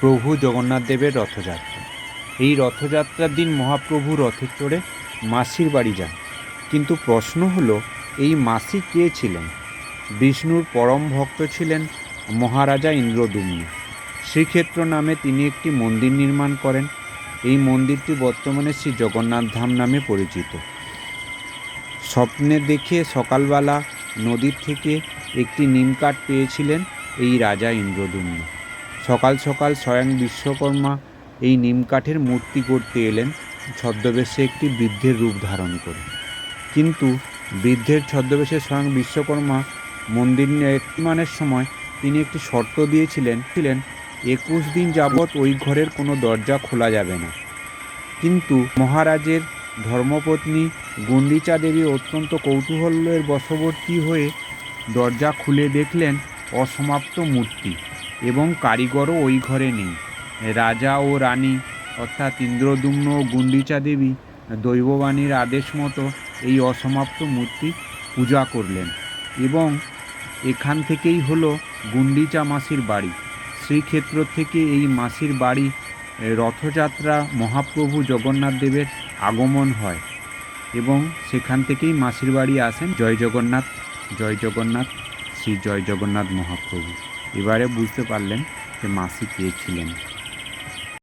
প্রভু জগন্নাথ দেবের রথযাত্রা। এই রথযাত্রার দিন মহাপ্রভু রথে চড়ে মাসির বাড়ি যান। কিন্তু প্রশ্ন হলো, এই মাসি কে ছিলেন? বিষ্ণুর পরম ভক্ত ছিলেন মহারাজা ইন্দ্রদ্যুম্ন। শ্রীক্ষেত্র নামে তিনি একটি মন্দির নির্মাণ করেন। এই মন্দিরটি বর্তমানে শ্রী জগন্নাথ ধাম নামে পরিচিত। স্বপ্নে দেখে সকালবেলা নদীর থেকে একটি নিমকাঠ পেয়েছিলেন এই রাজা ইন্দ্রদ্যুম্ন। সকাল সকাল স্বয়ং বিশ্বকর্মা এই নিমকাঠের মূর্তি করতে এলেন ছদ্মবেশে একটি বৃদ্ধের রূপ ধারণ করে। কিন্তু বৃদ্ধের ছদ্মবেশে স্বয়ং বিশ্বকর্মা মন্দির নির্মাণের সময় তিনি একটি শর্ত দিয়েছিলেন 21 দিন যাবৎ ওই ঘরের কোনো দরজা খোলা যাবে না। কিন্তু মহারাজের ধর্মপত্নী গুন্ডিচা দেবী অত্যন্ত কৌতূহলের বশবর্তী হয়ে দরজা খুলে দেখলেন অসমাপ্ত মূর্তি এবং কারিগরও ওই ঘরে নেই। রাজা ও রানী অর্থাৎ ইন্দ্রদ্যুম্ন ও গুন্ডিচা দেবী দৈববাণীর আদেশ মতো এই অসমাপ্ত মূর্তি পূজা করলেন এবং এখান থেকেই হলো গুন্ডিচা মাসির বাড়ি। শ্রীক্ষেত্র থেকে এই মাসির বাড়ি রথযাত্রা মহাপ্রভু জগন্নাথ দেবের আগমন হয় এবং সেখান থেকেই মাসির বাড়ি আসেন জয় জগন্নাথ, জয় জগন্নাথ, শ্রী জয় জগন্নাথ মহাপ্রভু। এবারে বুঝতে পারলেন যে মাসি কে ছিলেন।